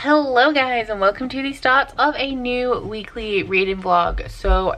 Hello guys, and welcome to the start of a new weekly reading vlog. So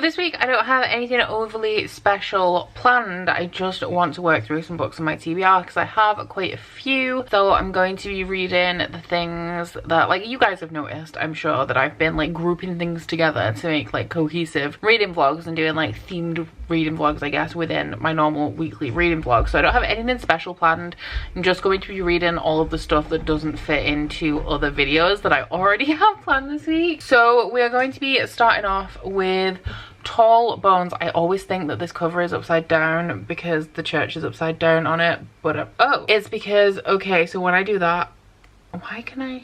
this week I don't have anything overly special planned. I just want to work through some books on my TBR because I have quite a few. So I'm going to be reading the things that, like, you guys have noticed, I'm sure, that I've been like grouping things together to make like cohesive reading vlogs and doing like themed reading vlogs, I guess, within my normal weekly reading vlog. So I don't have anything special planned. I'm just going to be reading all of the stuff that doesn't fit into other videos that I already have planned this week. So we are going to be starting off with Tall Bones. I always think that this cover is upside down because the church is upside down on it, but oh, it's because, okay, so when I do that, why can I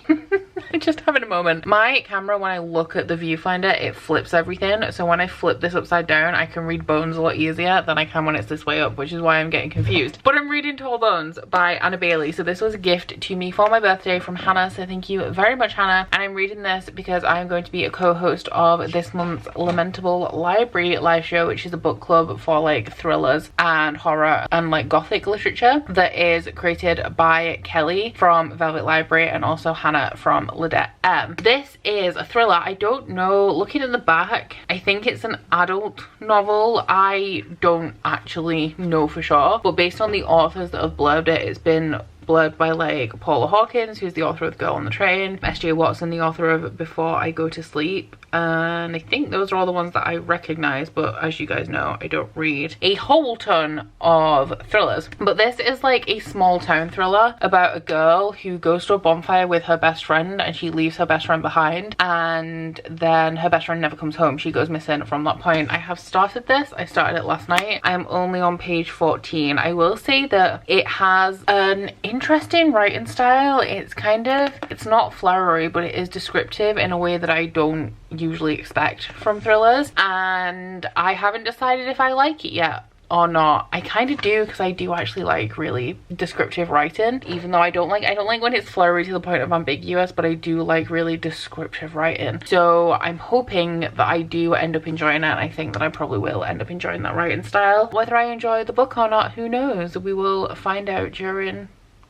I just having a moment. My camera, when I look at the viewfinder, it flips everything, so when I flip this upside down I can read Bones a lot easier than I can when it's this way up, which is why I'm getting confused. But I'm reading Tall Bones by Anna Bailey. So this was a gift to me for my birthday from Hannah, so thank you very much, Hannah. And I'm reading this because I'm going to be a co-host of this month's Lamentable Library live show, which is a book club for like thrillers and horror and like gothic literature that is created by Kelly from Velvet Library and also Hannah from Ladette M. This is a thriller. I don't know, looking at the back, I think it's an adult novel. I don't actually know for sure, but based on the authors that have blurbed it, it's been blurred by like Paula Hawkins, who's the author of The Girl on the Train, S.J. Watson, the author of Before I Go to Sleep, and I think those are all the ones that I recognize, but as you guys know, I don't read a whole ton of thrillers. But this is like a small town thriller about a girl who goes to a bonfire with her best friend and she leaves her best friend behind, and then her best friend never comes home. She goes missing from that point. I have started this. I started it last night. I'm only on page 14. I will say that it has an interesting writing style. It's kind of, it's not flowery, but it is descriptive in a way that I don't usually expect from thrillers, and I haven't decided if I like it yet or not. I kind of do, because I do actually like really descriptive writing, even though I don't like when it's flowery to the point of ambiguous, but I do like really descriptive writing. So I'm hoping that I do end up enjoying it, and I think that I probably will end up enjoying that writing style. Whether I enjoy the book or not, who knows? We will find out during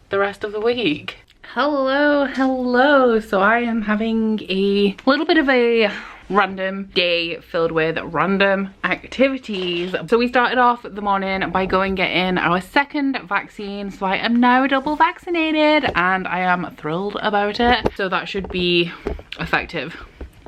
the rest of the week. Hello. So I am having a little bit of a random day filled with random activities. So we started off the morning by going getting our second vaccine, so I am now double vaccinated and I am thrilled about it. So that should be effective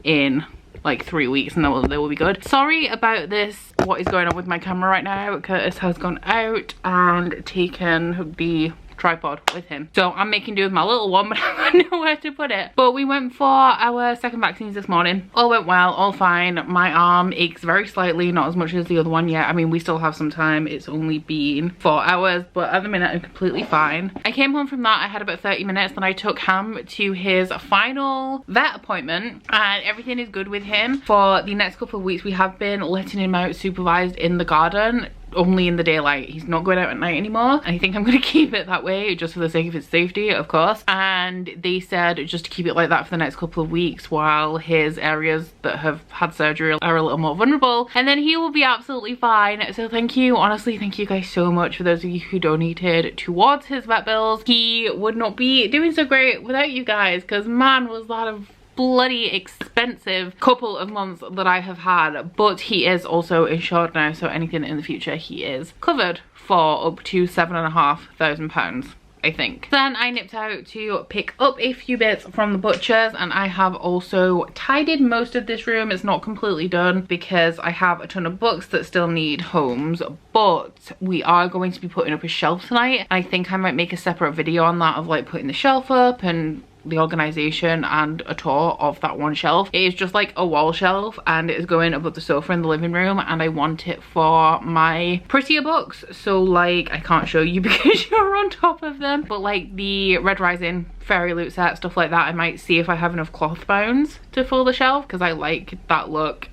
in like 3 weeks and they will be good. Sorry about this, what is going on with my camera right now. Curtis has gone out and taken the tripod with him, so I'm making do with my little one, but I don't know where to put it. But we went for our second vaccines this morning. All went well, all fine. My arm aches very slightly, not as much as the other one yet. I mean, we still have some time. It's only been 4 hours, but at the minute I'm completely fine. I came home from that, I had about 30 minutes, then I took Ham to his final vet appointment and everything is good with him. For the next couple of weeks we have been letting him out supervised in the garden, only in the daylight. He's not going out at night anymore, and I think I'm going to keep it that way just for the sake of his safety, of course. And they said just to keep it like that for the next couple of weeks while his areas that have had surgery are a little more vulnerable, and then he will be absolutely fine. So thank you, honestly, thank you guys so much for those of you who donated towards his vet bills. He would not be doing so great without you guys, because man, was that a bloody expensive couple of months that I have had. But he is also insured now, so anything in the future he is covered for up to £7,500, I think. Then I nipped out to pick up a few bits from the butcher's, and I have also tidied most of this room. It's not completely done because I have a ton of books that still need homes, but we are going to be putting up a shelf tonight. I think I might make a separate video on that, of like putting the shelf up and the organization and a tour of that one shelf. It is just like a wall shelf and it is going above the sofa in the living room, and I want it for my prettier books. So like, I can't show you because you're on top of them, but like the Red Rising fairy loot set, stuff like that. I might see if I have enough cloth bones to fill the shelf, because I like that look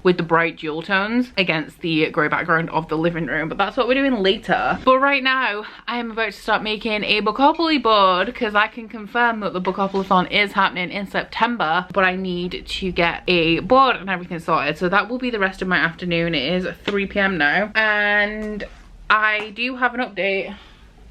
with the bright jewel tones against the grey background of the living room. But that's what we're doing later. But right now I am about to start making a Bookopoly board, because I can confirm that the Bookoplathon is happening in September, but I need to get a board and everything sorted. So that will be the rest of my afternoon. It is 3 p.m. now, and I do have an update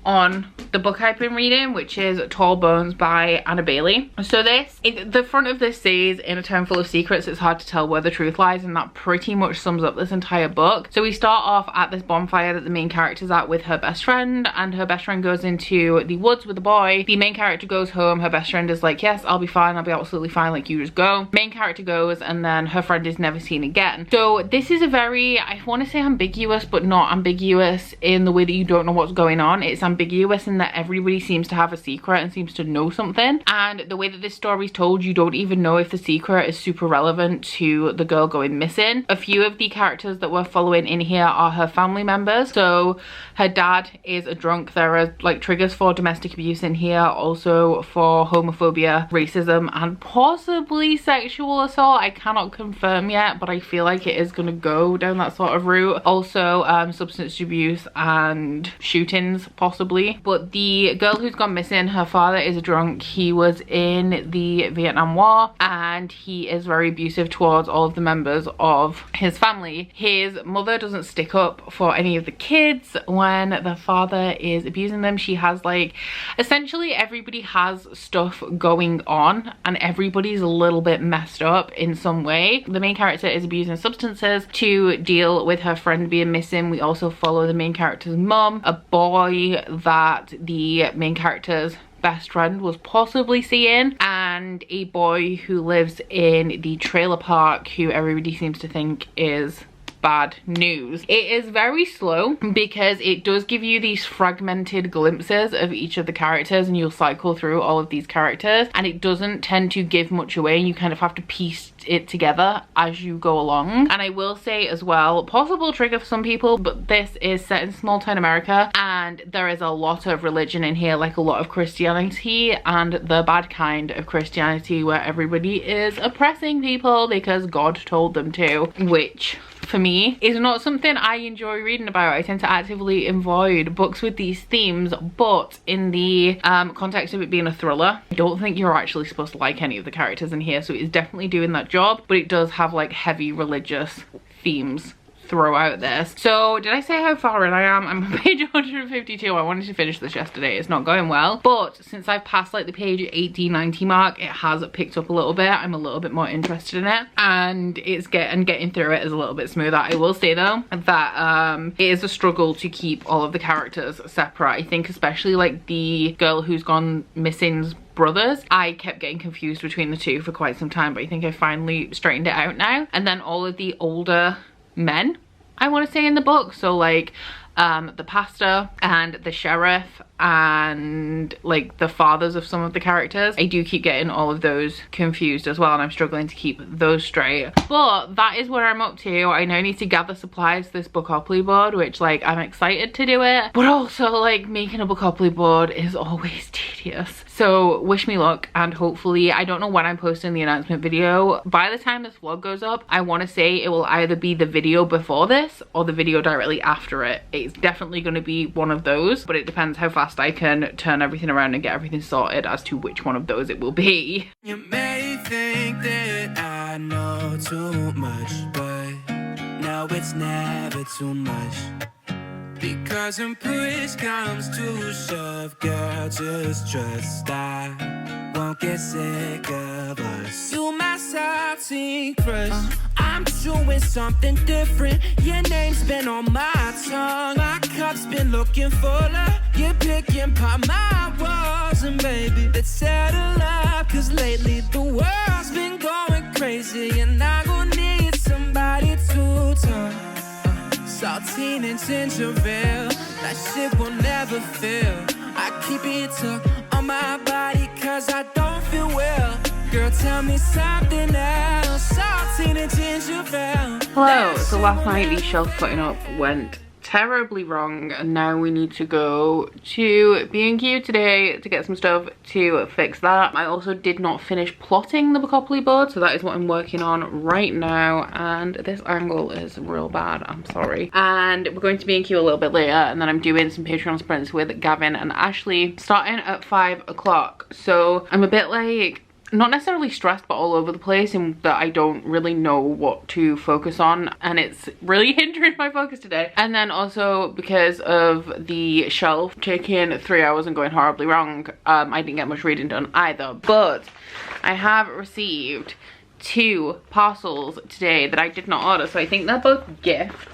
on the book I've been reading, which is Tall Bones by Anna Bailey. So the front of this says, in a town full of secrets, it's hard to tell where the truth lies, and that pretty much sums up this entire book. So we start off at this bonfire that the main character's at with her best friend, and her best friend goes into the woods with the boy. The main character goes home, her best friend is like, yes, I'll be fine, I'll be absolutely fine, like, you just go. Main character goes, and then her friend is never seen again. So this is a very, I want to say ambiguous, but not ambiguous in the way that you don't know what's going on. It's ambiguous in that everybody seems to have a secret and seems to know something, and the way that this story is told, you don't even know if the secret is super relevant to the girl going missing. A few of the characters that we're following in here are her family members. So her dad is a drunk. There are like triggers for domestic abuse in here, also for homophobia, racism, and possibly sexual assault. I cannot confirm yet, but I feel like it is going to go down that sort of route. Also substance abuse and shootings possibly. But the girl who's gone missing, her father is a drunk. He was in the Vietnam War, and he is very abusive towards all of the members of his family. His mother doesn't stick up for any of the kids when the father is abusing them. She has like, essentially everybody has stuff going on, and everybody's a little bit messed up in some way. The main character is abusing substances to deal with her friend being missing. We also follow the main character's mum, a boy that the main character's best friend was possibly seeing, and a boy who lives in the trailer park who everybody seems to think is bad news. It is very slow because it does give you these fragmented glimpses of each of the characters, and you'll cycle through all of these characters, and it doesn't tend to give much away. You kind of have to piece it together as you go along. And I will say as well, possible trigger for some people, but this is set in small town America, and there is a lot of religion in here, like a lot of Christianity, and the bad kind of Christianity where everybody is oppressing people because God told them to, which for me is not something I enjoy reading about. I tend to actively avoid books with these themes, but in the context of it being a thriller, I don't think you're actually supposed to like any of the characters in here, so it's definitely doing that job, but it does have like heavy religious themes throughout this. So did I say how far in I am? I'm on page 152. I wanted to finish this yesterday. It's not going well, but since I've passed like the page 80-90 mark, it has picked up a little bit. I'm a little bit more interested in it, and it's getting through it is a little bit smoother. I will say though that it is a struggle to keep all of the characters separate. I think especially like the girl who's gone missing's brothers, I kept getting confused between the two for quite some time, but I think I finally straightened it out now. And then all of the older men, I want to say, in the book, so like the pastor and the sheriff and like the fathers of some of the characters, I do keep getting all of those confused as well, and I'm struggling to keep those straight. But that is what I'm up to. I now need to gather supplies for this Bookopoly board, which like I'm excited to do it, but also like making a Bookopoly board is always tedious. So wish me luck, and hopefully, I don't know when I'm posting the announcement video. By the time this vlog goes up, I want to say it will either be the video before this or the video directly after it. It's definitely going to be one of those, but it depends how fast I can turn everything around and get everything sorted as to which one of those it will be. You may think that I know too much, but no, it's never too much. Because when push comes to shove, girl, just trust I won't get sick of us. You my salty crush. I'm doing something different. Your name's been on my tongue. My cup's been looking fuller. You're picking apart my walls, and baby, let's settle up. Cause lately the world's been going crazy, and I gon' need somebody to talk. Saltine and ginger ale, that shit will never fail. I keep it tucked on my body cause I don't feel well. Girl, tell me something else. Saltine and ginger ale. Hello, so last night the shelf putting up went terribly wrong, and now we need to go to B&Q today to get some stuff to fix that. I also did not finish plotting the Bookopoly board, so that is what I'm working on right now, and this angle is real bad, I'm sorry. And we're going to B&Q a little bit later, and then I'm doing some Patreon sprints with Gavin and Ashley starting at 5 o'clock. So I'm a bit like, not necessarily stressed, but all over the place, in that I don't really know what to focus on, and it's really hindering my focus today. And then also because of the shelf taking 3 hours and going horribly wrong, I didn't get much reading done either. But I have received 2 parcels today that I did not order, so I think they're both gifts.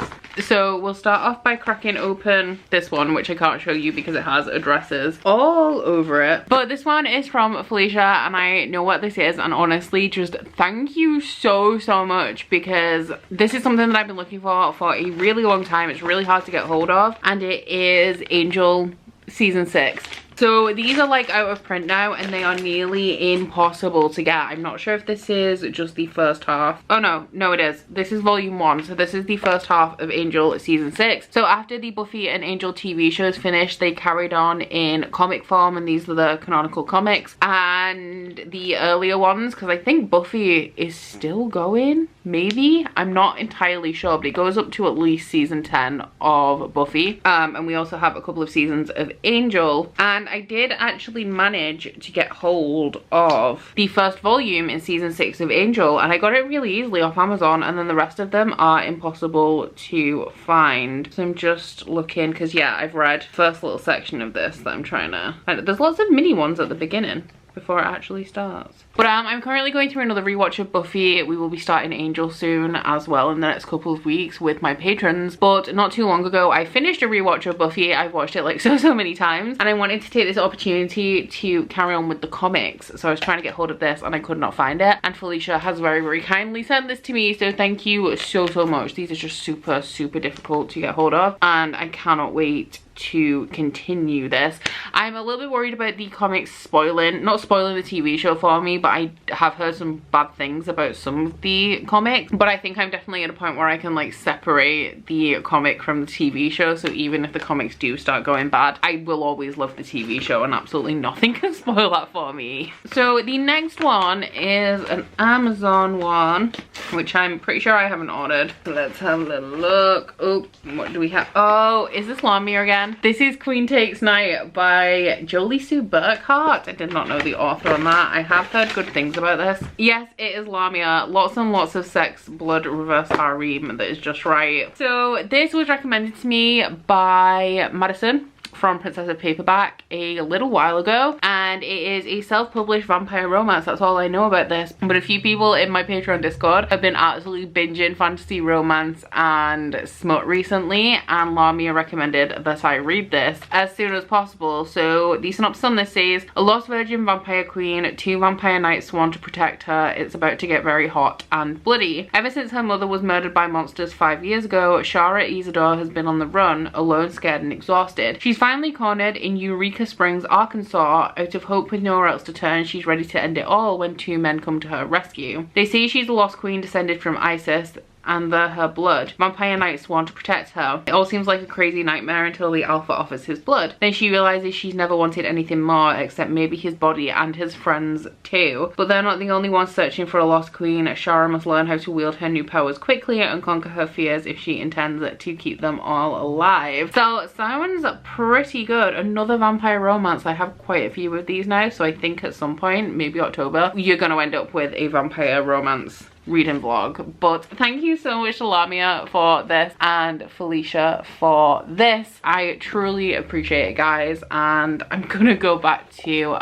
So we'll start off by cracking open this one, which I can't show you because it has addresses all over it. But this one is from Felicia, and I know what this is, and honestly, just thank you so much, because this is something that I've been looking for a really long time. It's really hard to get hold of, and it is Angel season 6. So these are like out of print now, and they are nearly impossible to get. I'm not sure if this is just the first half. Oh no it is. This is volume 1, so this is the first half of Angel season 6. So after the Buffy and Angel TV shows finished, they carried on in comic form, and these are the canonical comics. And the earlier ones, because I think Buffy is still going, maybe? I'm not entirely sure, but it goes up to at least season 10 of Buffy. And we also have a couple of seasons of Angel. And I did actually manage to get hold of the first volume in season 6 of Angel, and I got it really easily off Amazon, and then the rest of them are impossible to find. So I'm just looking, because yeah, I've read first little section of this that I'm trying to, and there's lots of mini ones at the beginning before it actually starts. But I'm currently going through another rewatch of Buffy. We will be starting Angel soon as well in the next couple of weeks with my patrons. But not too long ago, I finished a rewatch of Buffy. I've watched it like so many times, and I wanted to take this opportunity to carry on with the comics. So I was trying to get hold of this, and I could not find it. And Felicia has very kindly sent this to me, so thank you so much. These are just super difficult to get hold of, and I cannot wait to continue this. I'm a little bit worried about the comics spoiling, not spoiling the TV show for me, but I have heard some bad things about some of the comics. But I think I'm definitely at a point where I can like separate the comic from the TV show, so even if the comics do start going bad, I will always love the TV show, and absolutely nothing can spoil that for me. So the next one is an Amazon one, which I'm pretty sure I haven't ordered. Let's have a little look. Oh, what do we have? Oh, is this Lamia again? This is Queen Takes Night by Jolie Sue Burkhart. I did not know the author on that. I have heard good things about this. Yes, it is Lamia. Lots and lots of sex, blood, reverse harem that is just right. So this was recommended to me by Madison from Princess of Paperback a little while ago, and it is a self-published vampire romance. That's all I know about this, but a few people in my Patreon Discord have been absolutely binging fantasy romance and smut recently, and Lamia recommended that I read this as soon as possible. So the synopsis on this says, a lost virgin vampire queen, 2 vampire knights sworn to protect her. It's about to get very hot and bloody. Ever since her mother was murdered by monsters 5 years ago, Shara Isidore has been on the run, alone, scared and exhausted. She's finally cornered in Eureka Springs, Arkansas. Out of hope with nowhere else to turn, she's ready to end it all when 2 men come to her rescue. They say she's a lost queen descended from Isis, and they're her blood. Vampire knights want to protect her. It all seems like a crazy nightmare until the alpha offers his blood. Then she realizes she's never wanted anything more except maybe his body and his friends too. But they're not the only ones searching for a lost queen. Shara must learn how to wield her new powers quickly and conquer her fears if she intends to keep them all alive. So sounds pretty good. Another vampire romance. I have quite a few of these now, so I think at some point, maybe October, you're gonna end up with a vampire romance reading vlog. But thank you so much to Lamia for this, and Felicia for this. I truly appreciate it, guys, and I'm gonna go back to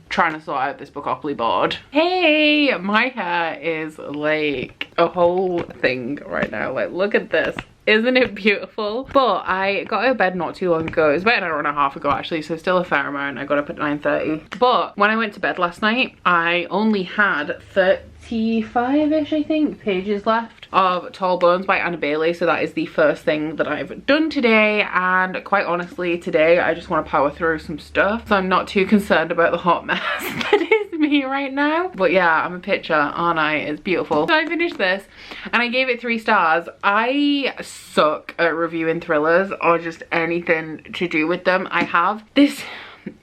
trying to sort out this Bookopoly board. Hey, my hair is like a whole thing right now. Like, look at this. Isn't it beautiful? But I got out of bed not too long ago. It was about an hour and a half ago actually, so still a fair amount. I got up at 9:30. But when I went to bed last night, I only had 35-ish, I think, pages left of Tall Bones by Anna Bailey. So that is the first thing that I've done today, and quite honestly today I just want to power through some stuff, so I'm not too concerned about the hot mess that is me. me right now. But yeah, I'm a picture, aren't I? It's beautiful. So I finished this and I gave it 3 stars. I suck at reviewing thrillers or just anything to do with them. I have this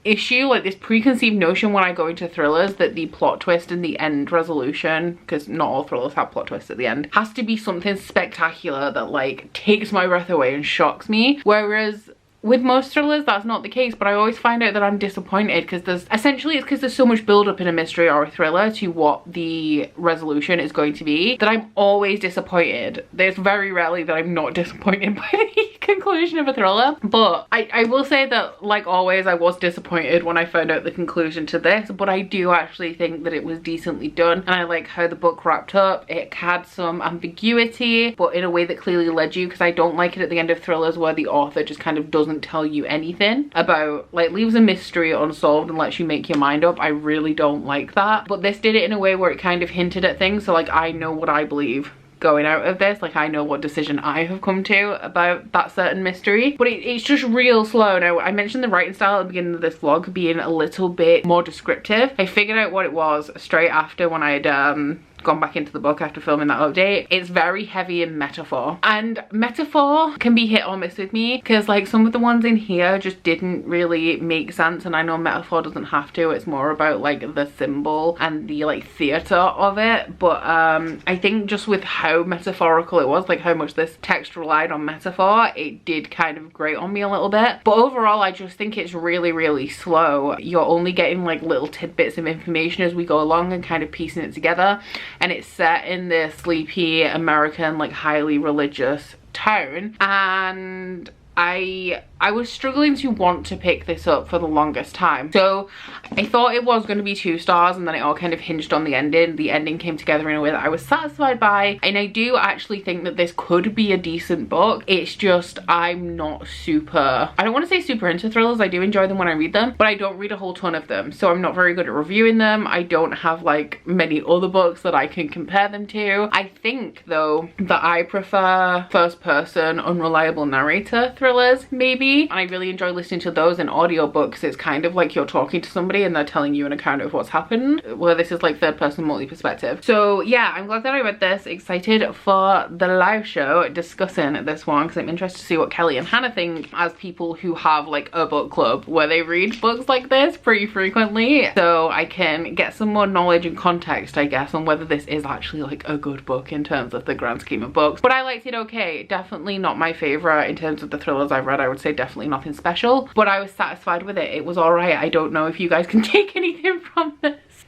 issue, like this preconceived notion when I go into thrillers that the plot twist and the end resolution, because not all thrillers have plot twists at the end, has to be something spectacular that like takes my breath away and shocks me. Whereas with most thrillers that's not the case, but I always find out that I'm disappointed because there's so much build up in a mystery or a thriller to what the resolution is going to be that I'm always disappointed. There's very rarely that I'm not disappointed by the conclusion of a thriller. But I will say that, like always, I was disappointed when I found out the conclusion to this, but I do actually think that it was decently done and I like how the book wrapped up. It had some ambiguity, but in a way that clearly led you, because I don't like it at the end of thrillers where the author just kind of doesn't tell you anything about, like, leaves a mystery unsolved and lets you make your mind up. I really don't like that. But this did it in a way where it kind of hinted at things, so like I know what I believe going out of this, like I know what decision I have come to about that certain mystery, but it's just real slow. Now I mentioned the writing style at the beginning of this vlog being a little bit more descriptive. I figured out what it was straight after when I had gone back into the book after filming that update. It's very heavy in metaphor, and metaphor can be hit or miss with me because like some of the ones in here just didn't really make sense, and I know metaphor doesn't have to, it's more about like the symbol and the like theater of it, but I think just with how metaphorical it was, like how much this text relied on metaphor, it did kind of grate on me a little bit. But overall I just think it's really slow. You're only getting like little tidbits of information as we go along and kind of piecing it together, and it's set in this sleepy American like highly religious town, and I was struggling to want to pick this up for the longest time. So I thought it was going to be 2 stars, and then it all kind of hinged on the ending. The ending came together in a way that I was satisfied by, and I do actually think that this could be a decent book. It's just I'm not super, I don't want to say super into thrillers. I do enjoy them when I read them, but I don't read a whole ton of them, so I'm not very good at reviewing them. I don't have like many other books that I can compare them to. I think though that I prefer first person unreliable narrator thrillers maybe. And I really enjoy listening to those in audiobooks. It's kind of like you're talking to somebody and they're telling you an account of what's happened, where this is like third person multi-perspective. So yeah, I'm glad that I read this. Excited for the live show discussing this one, because I'm interested to see what Kelly and Hannah think as people who have like a book club where they read books like this pretty frequently, so I can get some more knowledge and context, I guess, on whether this is actually like a good book in terms of the grand scheme of books. But I liked it okay. Definitely not my favorite in terms of the thrillers I've read. I would say definitely nothing special, but I was satisfied with it. It was all right. I don't know if you guys can take anything from this.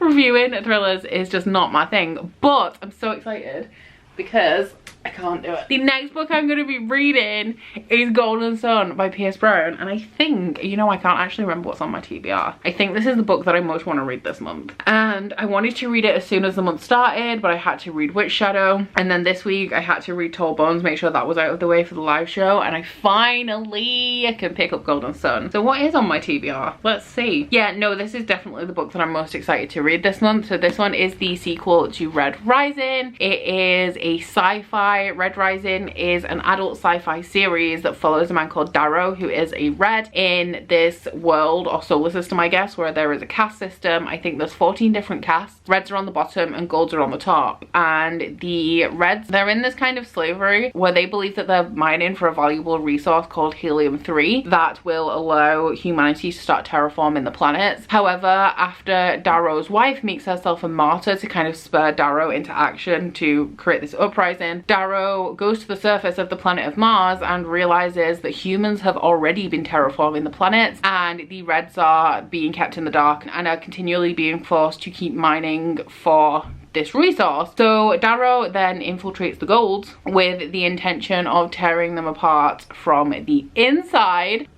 Reviewing thrillers is just not my thing, but I'm so excited because I can't do it. The next book I'm going to be reading is Golden Sun by Pierce Brown, and I think, you know, I can't actually remember what's on my TBR. I think this is the book that I most want to read this month, and I wanted to read it as soon as the month started, but I had to read Witch Shadow, and then this week I had to read Tall Bones, make sure that was out of the way for the live show, and I finally can pick up Golden Sun. So what is on my TBR? Let's see. Yeah, no, this is definitely the book that I'm most excited to read this month. So this one is the sequel to Red Rising. It is a sci-fi. Red Rising is an adult sci-fi series that follows a man called Darrow, who is a red in this world or solar system, I guess, where there is a caste system. I think there's 14 different castes. Reds are on the bottom and golds are on the top, and the reds, they're in this kind of slavery where they believe that they're mining for a valuable resource called helium-3 that will allow humanity to start terraforming the planets. However, after Darrow's wife makes herself a martyr to kind of spur Darrow into action to create this uprising, Darrow goes to the surface of the planet of Mars and realizes that humans have already been terraforming the planets, and the Reds are being kept in the dark and are continually being forced to keep mining for this resource. So Darrow then infiltrates the Golds with the intention of tearing them apart from the inside.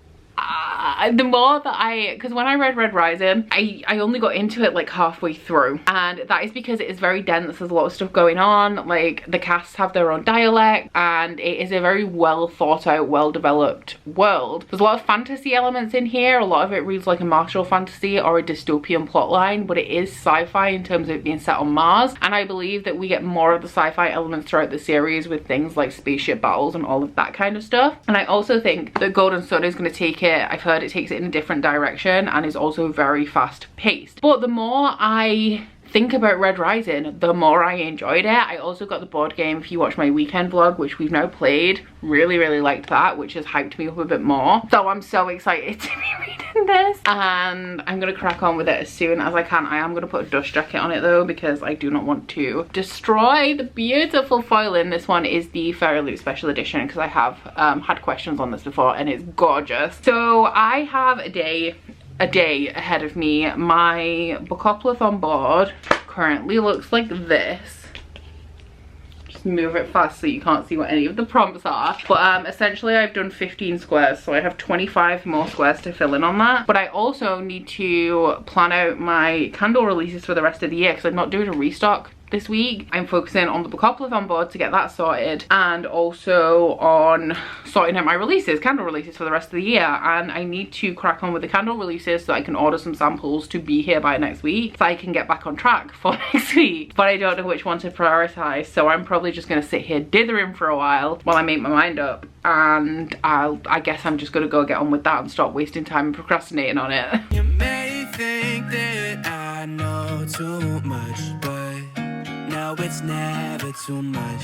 The more that because when I read Red Rising, I only got into it like halfway through, and that is because it is very dense. There's a lot of stuff going on, like the casts have their own dialect, and it is a very well thought out, well developed world. There's a lot of fantasy elements in here. A lot of it reads like a martial fantasy or a dystopian plotline, but it is sci-fi in terms of it being set on Mars, and I believe that we get more of the sci-fi elements throughout the series with things like spaceship battles and all of that kind of stuff. And I also think that Golden Sun is going to take it it. I've heard it takes it in a different direction and is also very fast paced. But the more I think about Red Rising, the more I enjoyed it. I also got the board game, if you watch my weekend vlog, which we've now played. Really liked that, which has hyped me up a bit more. So I'm so excited to be reading this, and I'm gonna crack on with it as soon as I can. I am gonna put a dust jacket on it though, because I do not want to destroy the beautiful foiling. This one is the Fairy Loot Special Edition, because I have had questions on this before, and it's gorgeous. So I have a day ahead of me. My Bookoplathon board currently looks like this. Just move it fast so you can't see what any of the prompts are. But essentially I've done 15 squares, so I have 25 more squares to fill in on that. But I also need to plan out my candle releases for the rest of the year, because I'm not doing a restock this week. I'm focusing on the Bookoplathon board to get that sorted, and also on sorting out my releases, candle releases for the rest of the year. And I need to crack on with the candle releases so I can order some samples to be here by next week, so I can get back on track for next week. But I don't know which one to prioritize, so I'm probably just gonna sit here dithering for a while while I make my mind up, and I guess I'm just gonna go get on with that and stop wasting time and procrastinating on it. You may think that I know too much, but now it's never too much.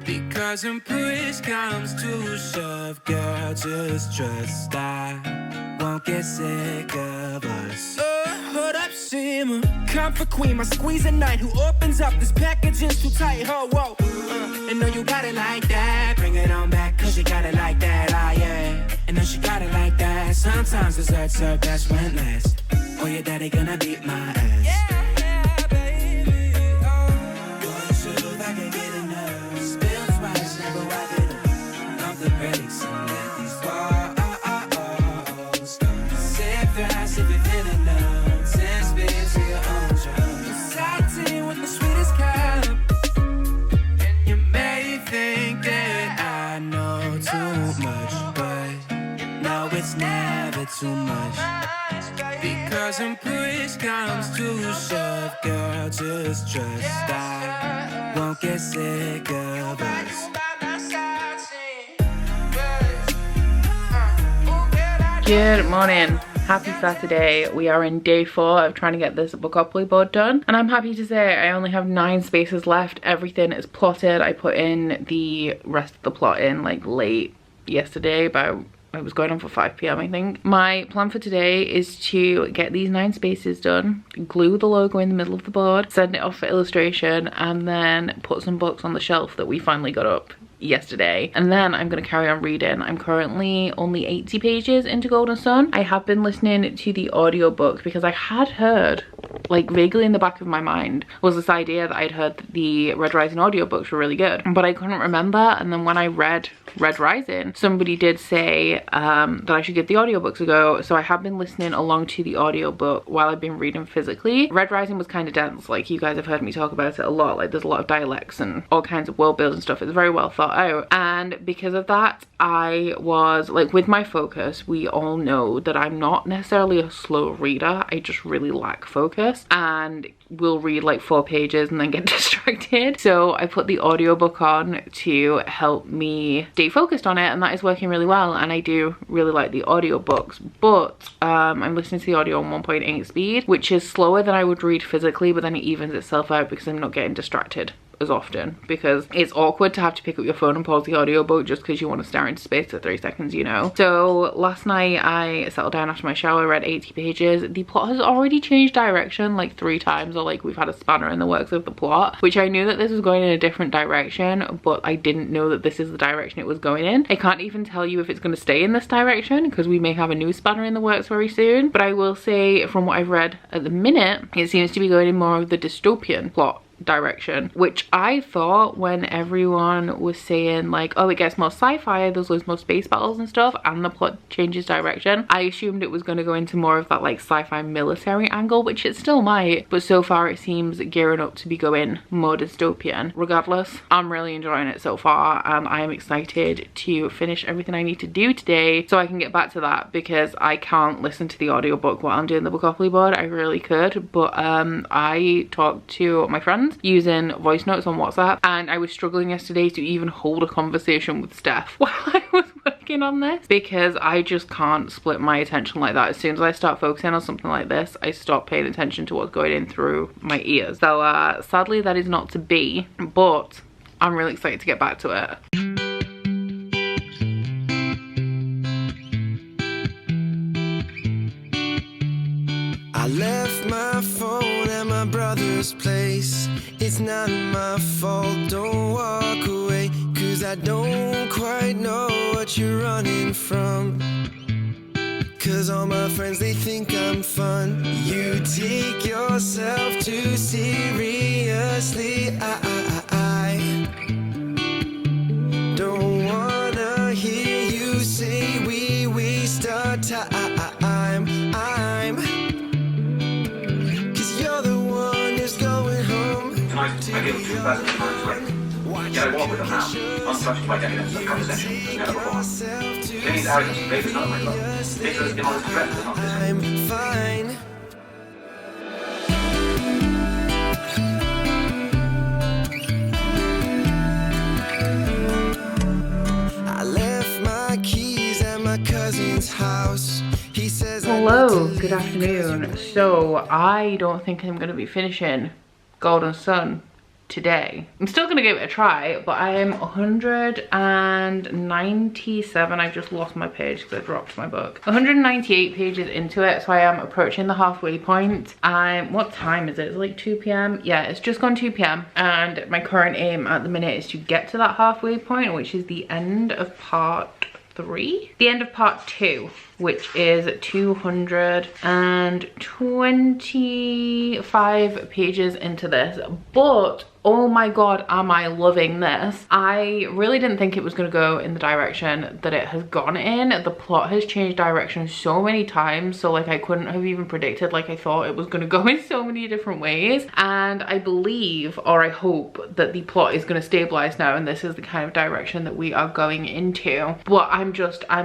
Because when push comes to shove, girl, just trust I won't get sick of us. Hold up, shimmer, comfort queen, my squeezing knight who opens up this packaging's too tight, ho, whoa. And know you got it like that, bring it on back, cause you got it like that, ah yeah. And know she got it like that, sometimes desserts serve best when last. Or your daddy gonna beat my ass. Yeah. Too much. Because when push comes to shove, girl, just trust I won't get sick of us. Good morning. Happy Saturday. We are in day 4 of trying to get this Bookopoly board done, and I'm happy to say I only have 9 spaces left. Everything is plotted. I put in the rest of the plot in like late yesterday, but it was going on for 5 p.m. I think. My plan for today is to get these 9 spaces done, glue the logo in the middle of the board, send it off for illustration, and then put some books on the shelf that we finally got up yesterday. And then I'm going to carry on reading. I'm currently only 80 pages into Golden Sun. I have been listening to the audiobook because I had heard, like vaguely in the back of my mind, was this idea that I'd heard that the Red Rising audiobooks were really good, but I couldn't remember. And then when I read Red Rising, somebody did say that I should give the audiobooks a go, so I have been listening along to the audiobook while I've been reading physically. Red Rising was kind of dense, like you guys have heard me talk about it a lot. Like there's a lot of dialects and all kinds of world builds and stuff. It's very well thought out, and because of that I was like, with my focus, we all know that I'm not necessarily a slow reader. I just really lack focus and will read like 4 pages and then get distracted. So I put the audiobook on to help me stay focused on it, and that is working really well, and I do really like the audiobooks. But I'm listening to the audio on 1.8 speed, which is slower than I would read physically, but then it evens itself out because I'm not getting distracted as often, because it's awkward to have to pick up your phone and pause the audiobook just because you want to stare into space for 3 seconds, you know. So last night I settled down after my shower, read 80 pages. The plot has already changed direction like 3 times, or like we've had a spanner in the works of the plot, which I knew that this was going in a different direction, but I didn't know that this is the direction it was going in. I can't even tell you if it's going to stay in this direction because we may have a new spanner in the works very soon, but I will say from what I've read at the minute, it seems to be going in more of the dystopian plot direction, which I thought when everyone was saying like, oh, it gets more sci-fi, there's loads more space battles and stuff, and the plot changes direction, I assumed it was going to go into more of that like sci-fi military angle, which it still might, but so far it seems gearing up to be going more dystopian. Regardless, I'm really enjoying it so far, and I am excited to finish everything I need to do today so I can get back to that, because I can't listen to the audiobook while I'm doing the Bookopoly board. I really could, but I talked to my friends using voice notes on WhatsApp, and I was struggling yesterday to even hold a conversation with Steph while I was working in on this because I just can't split my attention like that. As soon as I start focusing on something like this, I stop paying attention to what's going in through my ears. So sadly that is not to be, but I'm really excited to get back to it. I left my phone at my brother's place. It's not my fault, don't walk away, 'cause I don't quite know what you're running from. 'Cause all my friends, they think I'm fun. You take yourself too seriously. I don't wanna hear you say we waste our time. I give 2,000 times away. Get a walk with them now, untouched by decadence and condescension as never before. Jimmy's arrogance and faith is not my love. Victor's immodest threat is not this. I'm fine. I left my keys at my cousin's house. He says, hello, good afternoon. So I don't think I'm gonna be finishing Golden Sun today. I'm still gonna give it a try, but I am 197. I've just lost my page because I dropped my book. 198 pages into it, so I am approaching the halfway point. What time is it? It's like 2 p.m. Yeah, it's just gone 2 p.m. and my current aim at the minute is to get to that halfway point, which is the end of part 3, the end of part 2, which is 225 pages into this. But oh my god, am I loving this. I really didn't think it was going to go in the direction that it has gone in. The plot has changed direction so many times, so like I couldn't have even predicted, like I thought it was going to go in so many different ways. And I believe, or I hope, that the plot is going to stabilize now and this is the kind of direction that we are going into. But I'm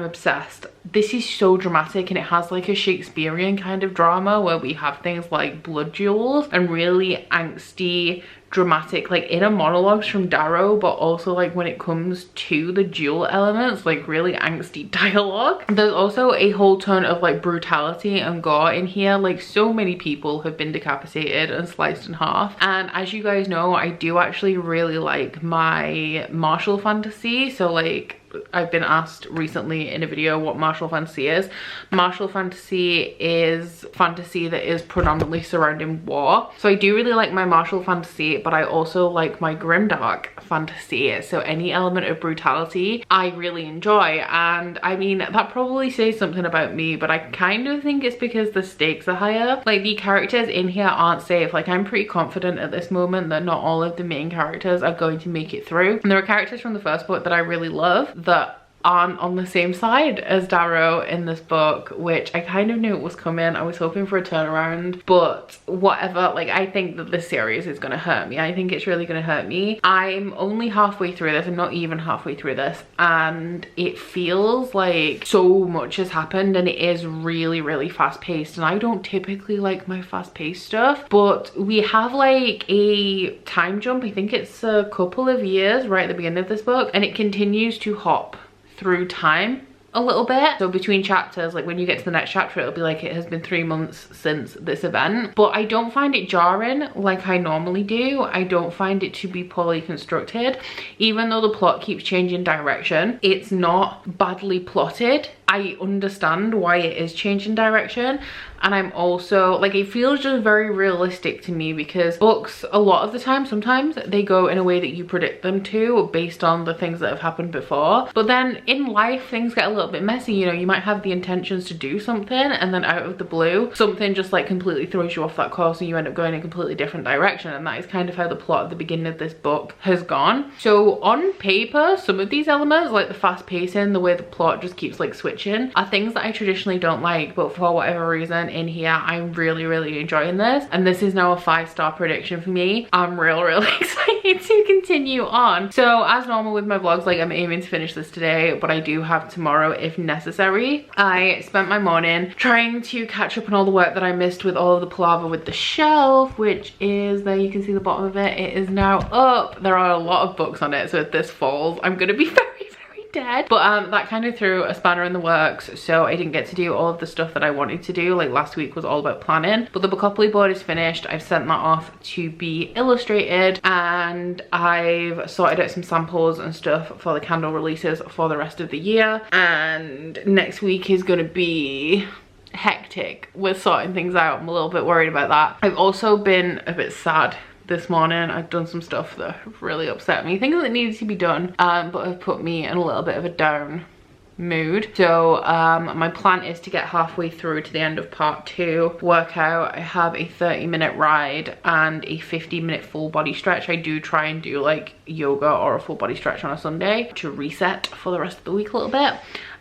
obsessed. This is so dramatic, and it has like a Shakespearean kind of drama where we have things like blood duels and really angsty, dramatic like inner monologues from Darrow, but also like when it comes to the duel elements, like really angsty dialogue. There's also a whole ton of like brutality and gore in here. Like so many people have been decapitated and sliced in half, and as you guys know, I do actually really like my martial fantasy. So like I've been asked recently in a video what martial fantasy is. Martial fantasy is fantasy that is predominantly surrounding war. So I do really like my martial fantasy, but I also like my grimdark fantasy. So any element of brutality I really enjoy. And I mean, that probably says something about me, but I kind of think it's because the stakes are higher. Like the characters in here aren't safe. Like I'm pretty confident at this moment that not all of the main characters are going to make it through. And there are characters from the first book that I really love that aren't on the same side as Darrow in this book, which I kind of knew it was coming. I was hoping for a turnaround, but whatever. Like I think that this series is gonna hurt me. I think it's really gonna hurt me. I'm only halfway through this. I'm not even halfway through this, and it feels like so much has happened, and it is really, really fast paced, and I don't typically like my fast paced stuff, but we have like a time jump. I think it's a couple of years right at the beginning of this book, and it continues to hop through time a little bit. So between chapters, like when you get to the next chapter, it'll be like it has been 3 months since this event. But I don't find it jarring like I normally do. I don't find it to be poorly constructed. Even though the plot keeps changing direction, it's not badly plotted. I understand why it is changing direction, and I'm also like, it feels just very realistic to me, because books a lot of the time, sometimes they go in a way that you predict them to based on the things that have happened before. But then in life things get a little bit messy, you know. You might have the intentions to do something, and then out of the blue something just like completely throws you off that course and you end up going in a completely different direction. And that is kind of how the plot at the beginning of this book has gone. So on paper, some of these elements, like the fast pacing, the way the plot just keeps like switching, are things that I traditionally don't like, but for whatever reason in here I'm really, really enjoying this, and this is now a 5-star prediction for me. I'm really excited to continue on. So as normal with my vlogs, like I'm aiming to finish this today, but I do have tomorrow if necessary. I spent my morning trying to catch up on all the work that I missed with all of the palaver with the shelf, which is there. You can see the bottom of it. It is now up. There are a lot of books on it, so if this falls I'm gonna be very instead. But that kind of threw a spanner in the works, so I didn't get to do all of the stuff that I wanted to do. Like last week was all about planning, but the Bookopoly board is finished. I've sent that off to be illustrated, and I've sorted out some samples and stuff for the candle releases for the rest of the year. And next week is going to be hectic with sorting things out. I'm a little bit worried about that. I've also been a bit sad this morning. I've done some stuff that really upset me, things that needed to be done, but have put me in a little bit of a down mood. So my plan is to get halfway through to the end of part 2, work out. I have a 30-minute ride and a 50-minute full body stretch. I do try and do like yoga or a full body stretch on a Sunday to reset for the rest of the week a little bit.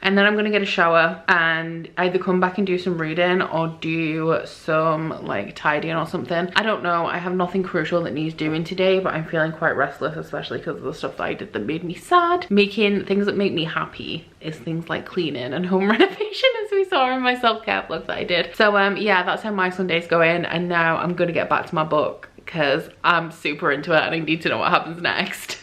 And then I'm gonna get a shower and either come back and do some reading or do some like tidying or something. I don't know. I have nothing crucial that needs doing today, but I'm feeling quite restless, especially because of the stuff that I did that made me sad. Making things that make me happy is things like cleaning and home renovation, as we saw in my self-care vlog that I did. So yeah, that's how my Sunday's going. And now I'm gonna get back to my book because I'm super into it and I need to know what happens next.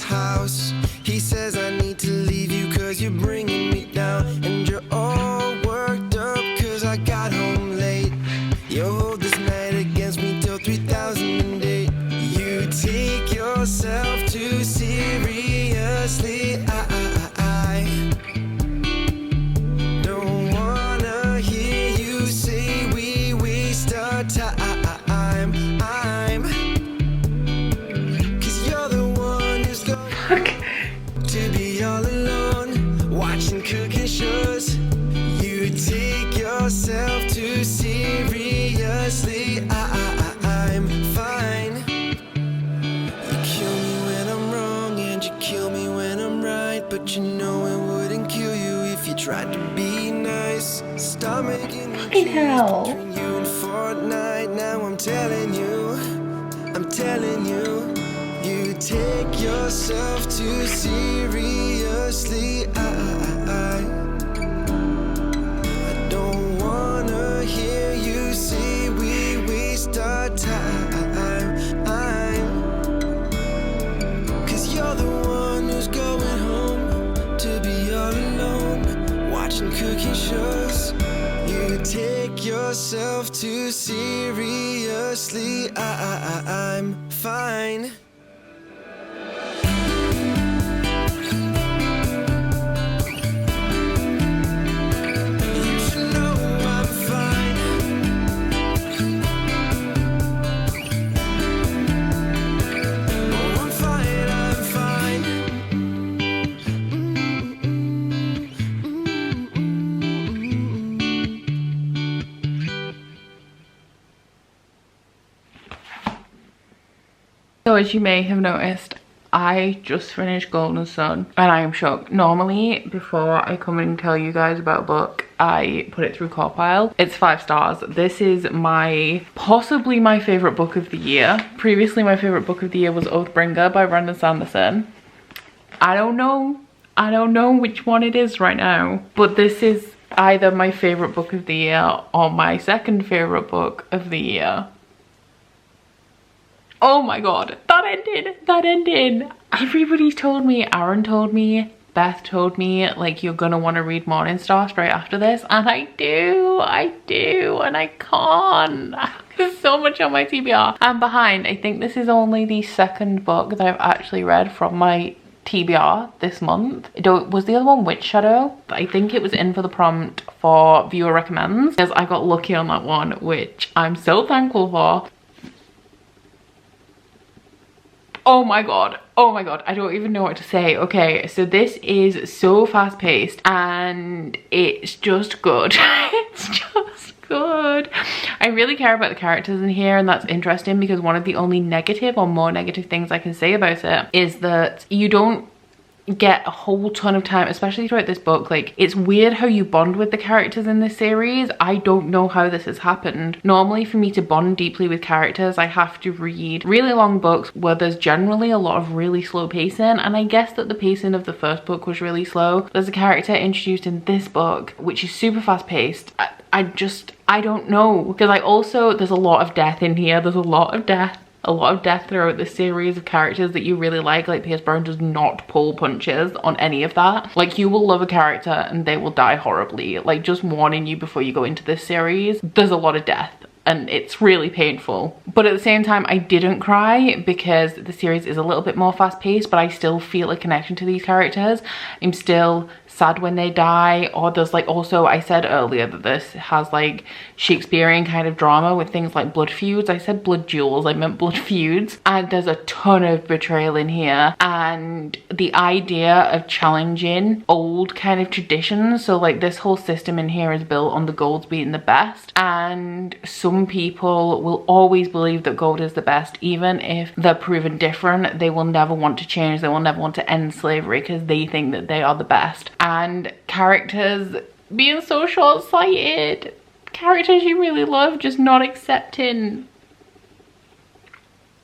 House. He says I need to leave you cause you're bringing me down, and you're all worked up cause I got home late. You hold this night against me till 3008. You take yourself too seriously. I don't wanna hear you say we waste our time. To be all alone, watching cooking shows. You take yourself too seriously. I'm fine. You kill me when I'm wrong and you kill me when I'm right, but you know it wouldn't kill you if you tried to be nice. Stop making me choose between you and Fortnite. Now I'm telling you, you take yourself too seriously. I don't wanna hear you say we waste our time. Cause you're the one who's going home to be all alone, watching cooking shows. You take yourself too seriously. I'm fine. So as you may have noticed, I just finished Golden Sun and I am shocked. Normally, before I come and tell you guys about a book, I put it through Compile. It's 5 stars. This is possibly my favorite book of the year. Previously, my favorite book of the year was Oathbringer by Brandon Sanderson. I don't know which one it is right now, but this is either my favorite book of the year or my second favorite book of the year. Oh my god, that ended. Everybody's told me, Aaron told me, Beth told me, like, you're gonna want to read Morningstar straight after this, and I do, and I can't. There's so much on my TBR. I'm behind. I think this is only the second book that I've actually read from my TBR this month. Was the other one Witch Shadow? I think it was in for the prompt for viewer recommends, because I got lucky on that one, which I'm so thankful for. Oh my god, I don't even know what to say. Okay, so this is so fast paced and it's just good. It's just good. I really care about the characters in here, and that's interesting because one of the only negative or more negative things I can say about it is that you don't get a whole ton of time, especially throughout this book. Like, it's weird how you bond with the characters in this series. I don't know how this has happened. Normally, for me to bond deeply with characters, I have to read really long books where there's generally a lot of really slow pacing, and I guess that the pacing of the first book was really slow. There's a character introduced in this book which is super fast paced. I don't know, because there's a lot of death in here. There's a lot of death throughout the series of characters that you really like. Pierce Brosnan does not pull punches on any of that. Like, you will love a character and they will die horribly. Like, just warning you before you go into this series, there's a lot of death and it's really painful. But at the same time, I didn't cry because the series is a little bit more fast-paced, but I still feel a connection to these characters. I'm still sad when they die. Or there's like, also, I said earlier that this has like Shakespearean kind of drama with things like blood feuds. I said blood duels, I meant blood feuds. And there's a ton of betrayal in here, and the idea of challenging old kind of traditions. So like, this whole system in here is built on the golds being the best, and some people will always believe that gold is the best, even if they're proven different. They will never want to change, they will never want to end slavery because they think that they are the best. And characters being so short-sighted, characters you really love just not accepting.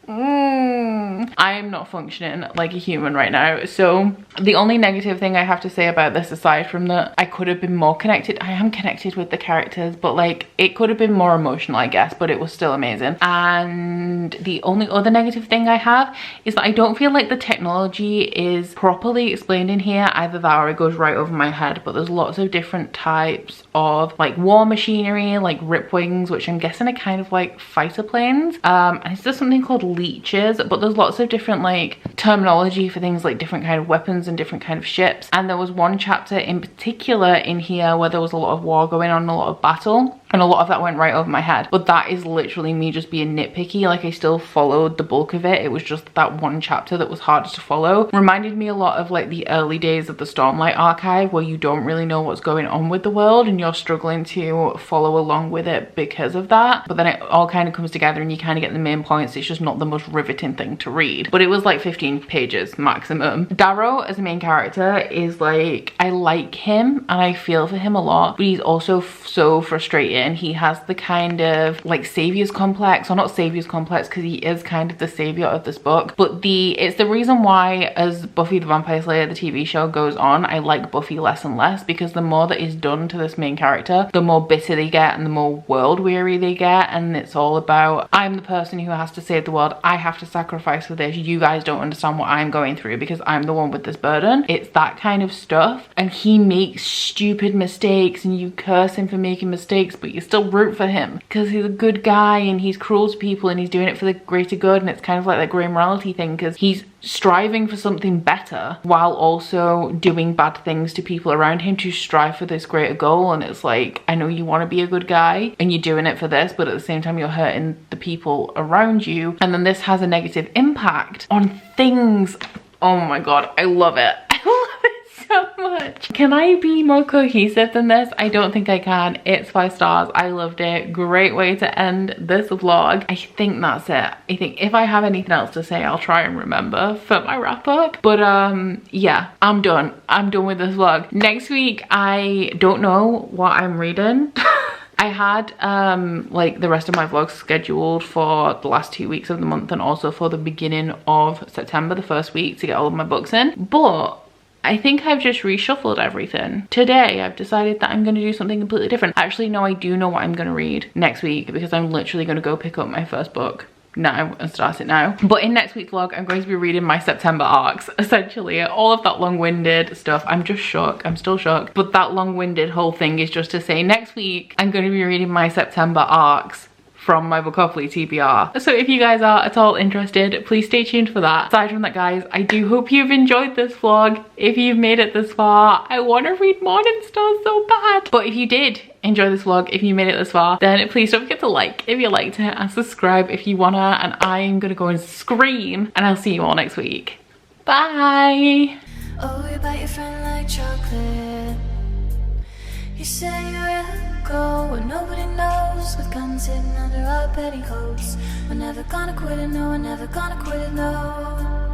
I am not functioning like a human right now. So the only negative thing I have to say about this, aside from that I could have been more connected, I am connected with the characters, but like, it could have been more emotional, I guess, but it was still amazing. And the only other negative thing I have is that I don't feel like the technology is properly explained in here. Either that or it goes right over my head. But there's lots of different types of like war machinery, like rip wings, which I'm guessing are kind of like fighter planes, and it's just something called leeches. But there's lots of different like terminology for things like different kind of weapons and different kind of ships. And there was one chapter in particular in here where there was a lot of war going on, a lot of battle, and a lot of that went right over my head. But that is literally me just being nitpicky. Like, I still followed the bulk of it. It was just that one chapter that was harder to follow. Reminded me a lot of like the early days of the Stormlight archive, where you don't really know what's going on with the world and you're struggling to follow along with it because of that. But then it all kind of comes together and you kind of get the main points. It's just not the most riveting thing to read. But it was like 15 pages maximum. Darrow as a main character is like, I like him and I feel for him a lot, but he's also so frustrating. He has the kind of like savior's complex, or not savior's complex because he is kind of the savior of this book, but it's the reason why, as Buffy the Vampire Slayer the TV show goes on, I like Buffy less and less, because the more that is done to this main character, the more bitter they get and the more world weary they get. And it's all about, I'm the person who has to save the world, I have to sacrifice for this, you guys don't understand what I'm going through because I'm the one with this burden. It's that kind of stuff. And he makes stupid mistakes and you curse him for making mistakes, but you still root for him because he's a good guy and he's cruel to people and he's doing it for the greater good. And it's kind of like that grey morality thing, because he's striving for something better while also doing bad things to people around him to strive for this greater goal. And it's like, I know you want to be a good guy and you're doing it for this, but at the same time you're hurting the people around you. And then this has a negative impact on things. Oh my god, I love it. I love it so much. Can I be more cohesive than this? I don't think I can. It's 5 stars. I loved it. Great way to end this vlog. I think that's it. I think if I have anything else to say, I'll try and remember for my wrap up. But yeah, I'm done. I'm done with this vlog. Next week, I don't know what I'm reading. I had like the rest of my vlogs scheduled for the last 2 weeks of the month and also for the beginning of September, the first week, to get all of my books in. But I think I've just reshuffled everything. Today, I've decided that I'm going to do something completely different. Actually, no, I do know what I'm going to read next week, because I'm literally going to go pick up my first book now and start it now. But in next week's vlog, I'm going to be reading my September arcs, essentially. All of that long-winded stuff, I'm just shocked. I'm still shocked. But that long-winded whole thing is just to say next week, I'm going to be reading my September arcs from my Bookopoly TBR. So if you guys are at all interested, please stay tuned for that. Aside from that, guys, I do hope you've enjoyed this vlog. If you've made it this far, I want to read Morning Stars so bad. But if you did enjoy this vlog, if you made it this far, then please don't forget to like if you liked it and subscribe if you wanna. And I'm gonna go and scream, and I'll see you all next week. Bye. Oh, you bite your friend like chocolate. You say you'll go where nobody knows, with guns hidden under our petticoats. We're never gonna quit it, no, we're never gonna quit it, no.